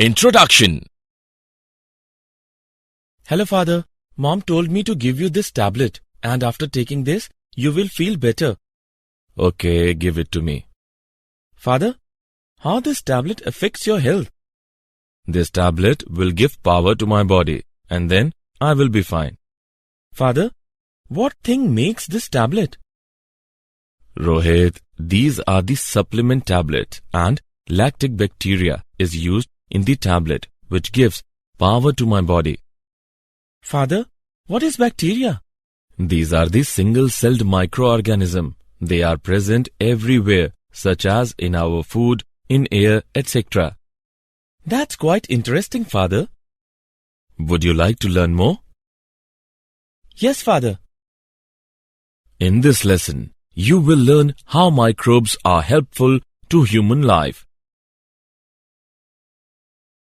Introduction. Hello, Father. Mom told me to give you this tablet, and after taking this, you will feel better. Okay, give it to me. Father, how this tablet affects your health? This tablet will give power to my body, and then I will be fine. Father, what thing makes this tablet? Rohit, these are the supplement tablets, and lactic bacteria is used in the tablet, which gives power to my body. Father, what is bacteria? These are the single-celled microorganisms. They are present everywhere, such as in our food, in air, etc. That's quite interesting, Father. Would you like to learn more? Yes, Father. In this lesson, you will learn how microbes are helpful to human life.